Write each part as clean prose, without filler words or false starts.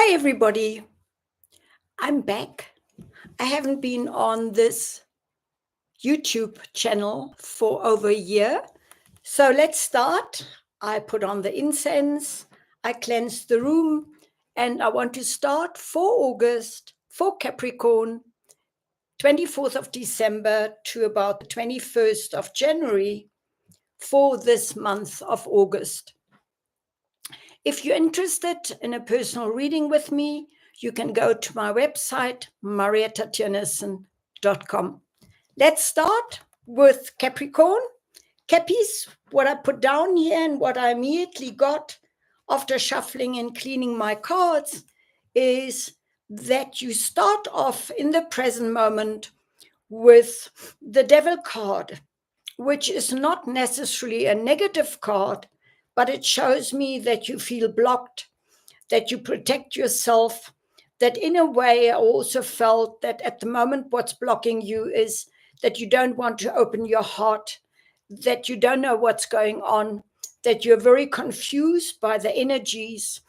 Hi, everybody. I'm back. I haven't been on this YouTube channel for over a year. So let's start. I put on the incense, I cleansed the room, and I want to start for August, for Capricorn, 24th of December to about the 21st of January for this month of August. If you're interested in a personal reading with me, you can go to my website, mariatatjanissen.com. Let's start with Capricorn. Cappies, what I put down here and what I immediately got after shuffling and cleaning my cards is that you start off in the present moment with the Devil card, which is not necessarily a negative card, but it shows me that you feel blocked, that you protect yourself, that in a way I also felt that at the moment what's blocking you is that you don't want to open your heart, that you don't know what's going on, that you're very confused by the energies,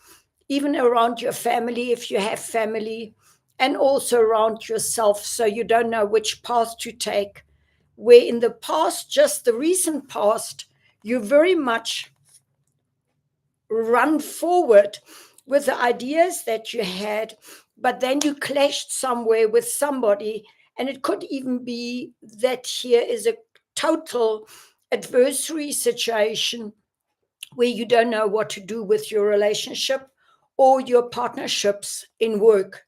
even around your family, if you have family, and also around yourself, so you don't know which path to take. Where in the past, just the recent past, you very much run forward with the ideas that you had, but then you clashed somewhere with somebody, and it could even be that here is a total adversary situation where you don't know what to do with your relationship or your partnerships in work.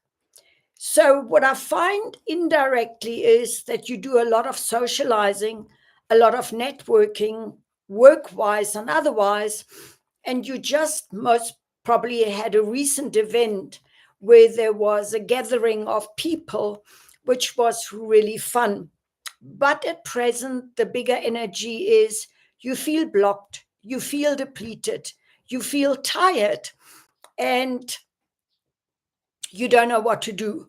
So what I find indirectly is that you do a lot of socializing, a lot of networking, work-wise and otherwise, and you just most probably had a recent event where there was a gathering of people, which was really fun. But at present, the bigger energy is you feel blocked, you feel depleted, you feel tired, and you don't know what to do.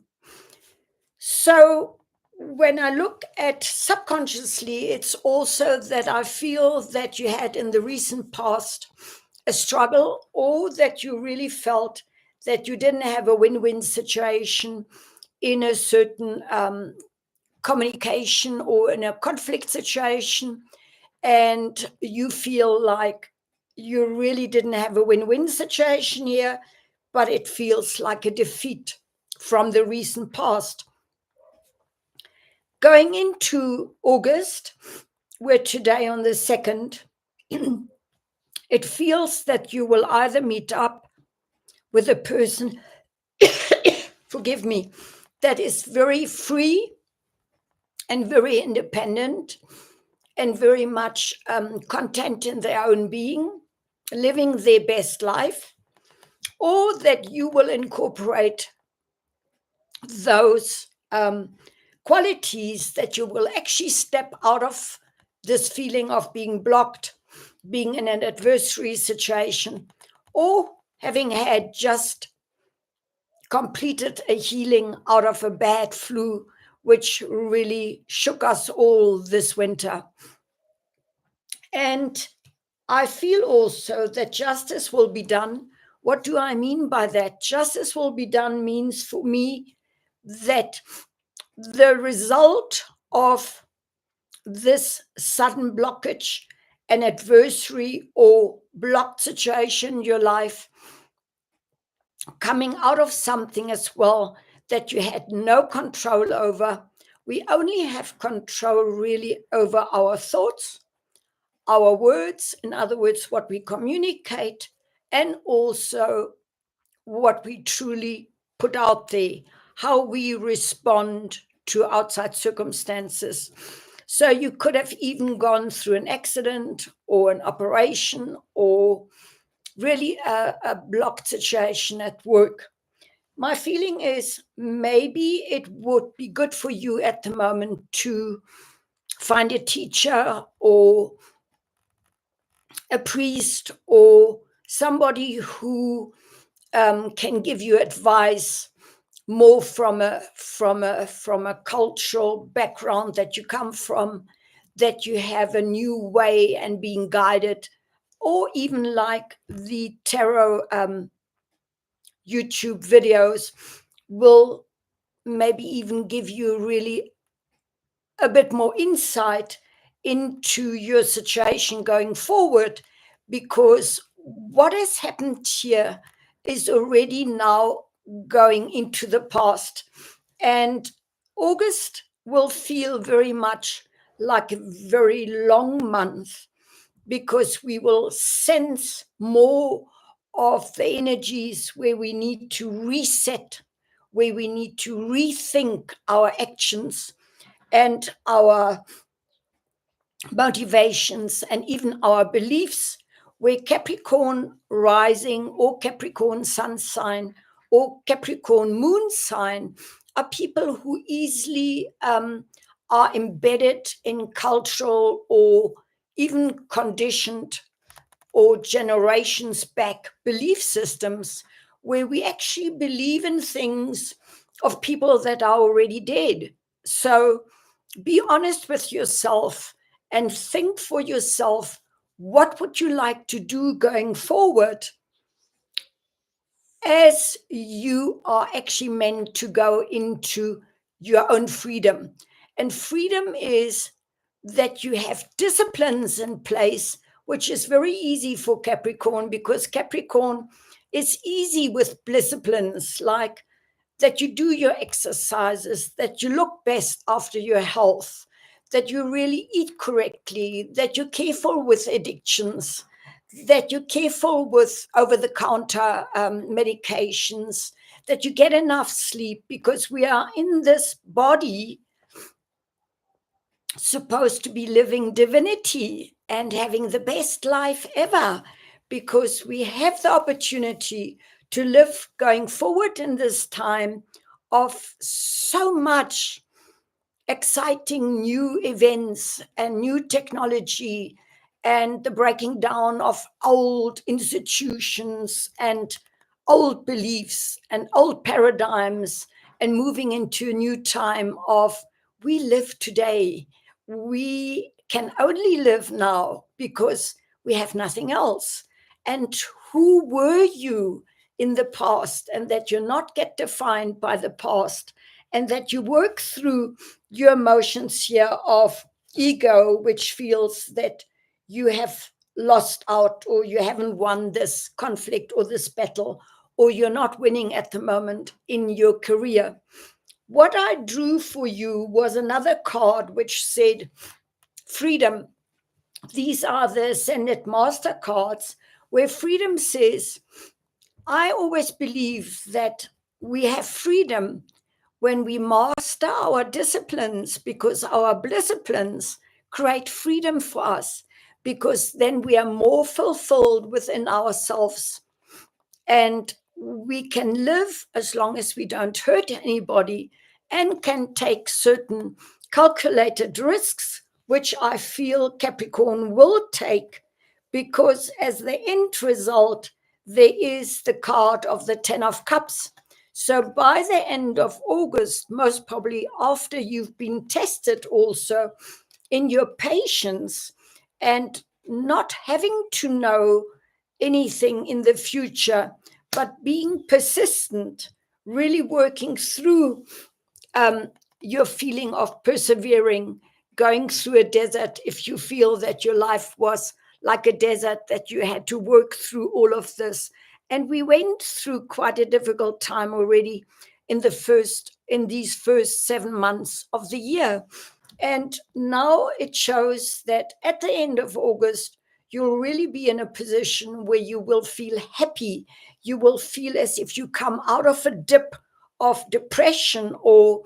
So when I look at subconsciously, it's also that I feel that you had in the recent past a struggle, or that you really felt that you didn't have a win-win situation in a certain communication or in a conflict situation, and you feel like you really didn't have a win-win situation here, but it feels like a defeat from the recent past. Going into August, we're today on the 2nd, it feels that you will either meet up with a person, forgive me, that is very free and very independent and very much content in their own being, living their best life, or that you will incorporate those qualities, that you will actually step out of this feeling of being blocked, being in an adversary situation, or having had just completed a healing out of a bad flu, which really shook us all this winter. And I feel also that justice will be done. What do I mean by that? Justice will be done means for me that the result of this sudden blockage, an adversary or blocked situation in your life, coming out of something as well that you had no control over. We only have control really over our thoughts, our words, in other words, what we communicate, and also what we truly put out there, how we respond to outside circumstances. So you could have even gone through an accident or an operation or really a blocked situation at work. My feeling is maybe it would be good for you at the moment to find a teacher or a priest or somebody who can give you advice more from a cultural background that you come from, that you have a new way and being guided, or even like the tarot YouTube videos will maybe even give you really a bit more insight into your situation going forward, because what has happened here is already now going into the past. And August will feel very much like a very long month, because we will sense more of the energies where we need to reset, where we need to rethink our actions and our motivations and even our beliefs, where Capricorn rising or Capricorn sun sign or Capricorn moon sign are people who easily are embedded in cultural or even conditioned or generations back belief systems, where we actually believe in things of people that are already dead. So be honest with yourself and think for yourself, what would you like to do going forward, as you are actually meant to go into your own freedom. And freedom is that you have disciplines in place, which is very easy for Capricorn, because Capricorn is easy with disciplines, like that you do your exercises, that you look best after your health, that you really eat correctly, that you're careful with addictions, that you're careful with over the counter medications, that you get enough sleep, because we are in this body supposed to be living divinity and having the best life ever, because we have the opportunity to live going forward in this time of so much exciting new events and new technology, and the breaking down of old institutions and old beliefs and old paradigms, and moving into a new time of we live today. We can only live now because we have nothing else. And who were you in the past, and that you're not get defined by the past, and that you work through your emotions here of ego, which feels that you have lost out, or you haven't won this conflict or this battle, or you're not winning at the moment in your career. What I drew for you was another card which said freedom. These are the Ascended Master cards, where freedom says, I always believe that we have freedom when we master our disciplines, because our disciplines create freedom for us, because then we are more fulfilled within ourselves, and we can live as long as we don't hurt anybody, and can take certain calculated risks, which I feel Capricorn will take, because as the end result, there is the card of the 10 of Cups. So by the end of August, most probably after you've been tested also in your patience, and not having to know anything in the future, but being persistent, really working through your feeling of persevering, going through a desert, if you feel that your life was like a desert, that you had to work through all of this. And we went through quite a difficult time already in these first 7 months of the year. And now it shows that at the end of August, you'll really be in a position where you will feel happy. You will feel as if you come out of a dip of depression or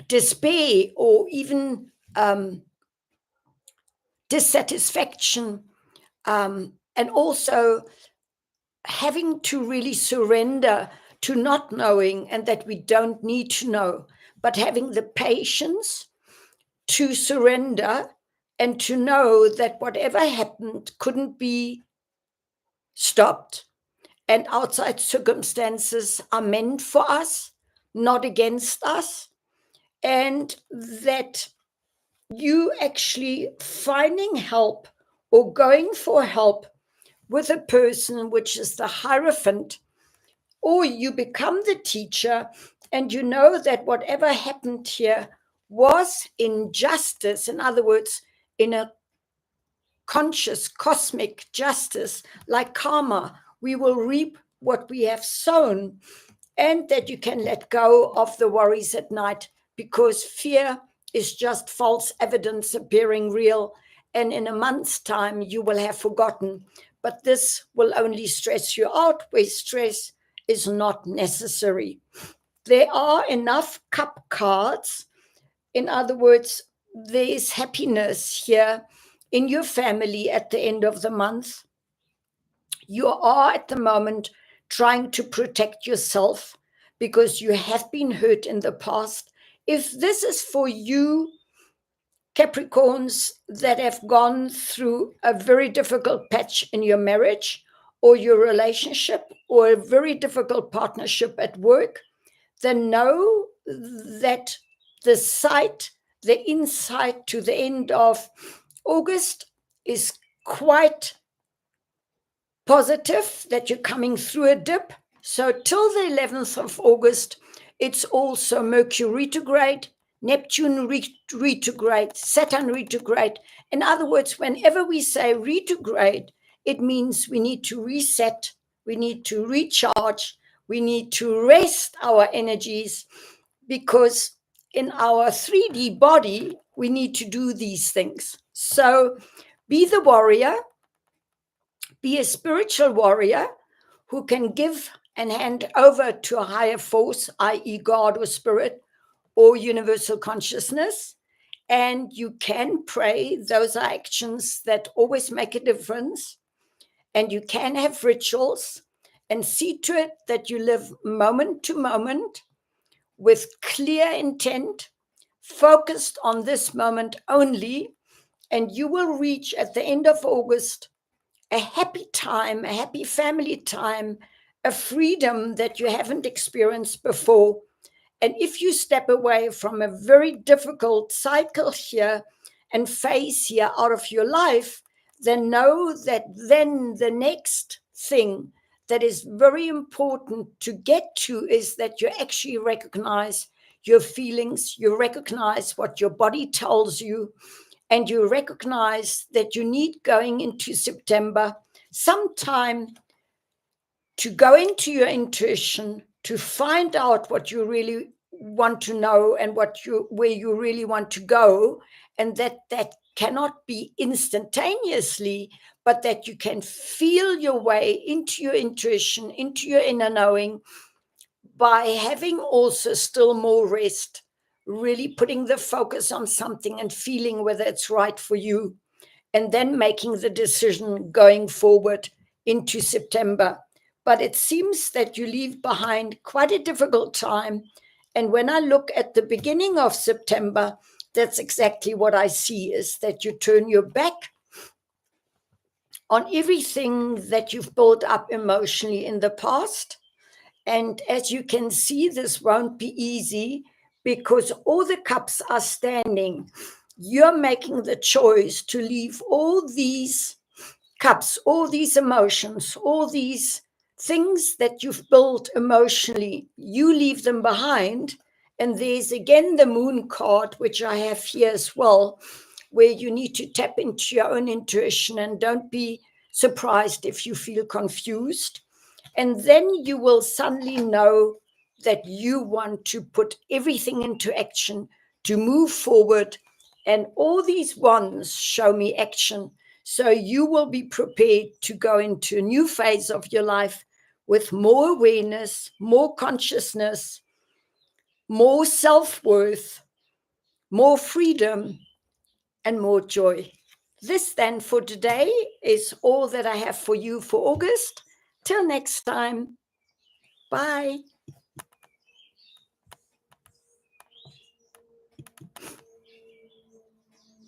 despair, or even dissatisfaction, and also having to really surrender to not knowing, and that we don't need to know, but having the patience to surrender and to know that whatever happened couldn't be stopped, and outside circumstances are meant for us, not against us, and that you actually finding help or going for help with a person which is the Hierophant, or you become the teacher and you know that whatever happened here was in justice, in other words, in a conscious cosmic justice, like karma, we will reap what we have sown, and that you can let go of the worries at night, because fear is just false evidence appearing real, and in a month's time you will have forgotten. But this will only stress you out, where stress is not necessary. There are enough cup cards. In other words, there is happiness here in your family at the end of the month. You are at the moment trying to protect yourself because you have been hurt in the past. If this is for you, Capricorns, that have gone through a very difficult patch in your marriage or your relationship, or a very difficult partnership at work, then know that the sight, the insight to the end of August is quite positive, that you're coming through a dip. So till the 11th of August, it's also Mercury retrograde, Neptune retrograde, Saturn retrograde. In other words, whenever we say retrograde, it means we need to reset, we need to recharge, we need to rest our energies, because in our 3D body, we need to do these things. So be the warrior, be a spiritual warrior who can give and hand over to a higher force, i.e., God or spirit or universal consciousness. And you can pray. Those are actions that always make a difference. And you can have rituals, and see to it that you live moment to moment with clear intent, focused on this moment only. And you will reach at the end of August a happy time, a happy family time, a freedom that you haven't experienced before. And if you step away from a very difficult cycle here and phase here out of your life, then know that then the next thing that is very important to get to is that you actually recognize your feelings, you recognize what your body tells you, and you recognize that you need, going into September, some time to go into your intuition, to find out what you really want to know and where you really want to go, and that cannot be instantaneously, but that you can feel your way into your intuition, into your inner knowing, by having also still more rest, really putting the focus on something and feeling whether it's right for you, and then making the decision going forward into September. But it seems that you leave behind quite a difficult time. And when I look at the beginning of September, that's exactly what I see, is that you turn your back on everything that you've built up emotionally in the past. And as you can see, this won't be easy, because all the cups are standing. You're making the choice to leave all these cups, all these emotions, all these things that you've built emotionally. You leave them behind. And there's again the Moon card, which I have here as well, where you need to tap into your own intuition, and don't be surprised if you feel confused. And then you will suddenly know that you want to put everything into action to move forward. And all these ones show me action. So you will be prepared to go into a new phase of your life with more awareness, more consciousness, more self-worth, more freedom, and more joy. This then for today is all that I have for you for August. Till next time. Bye.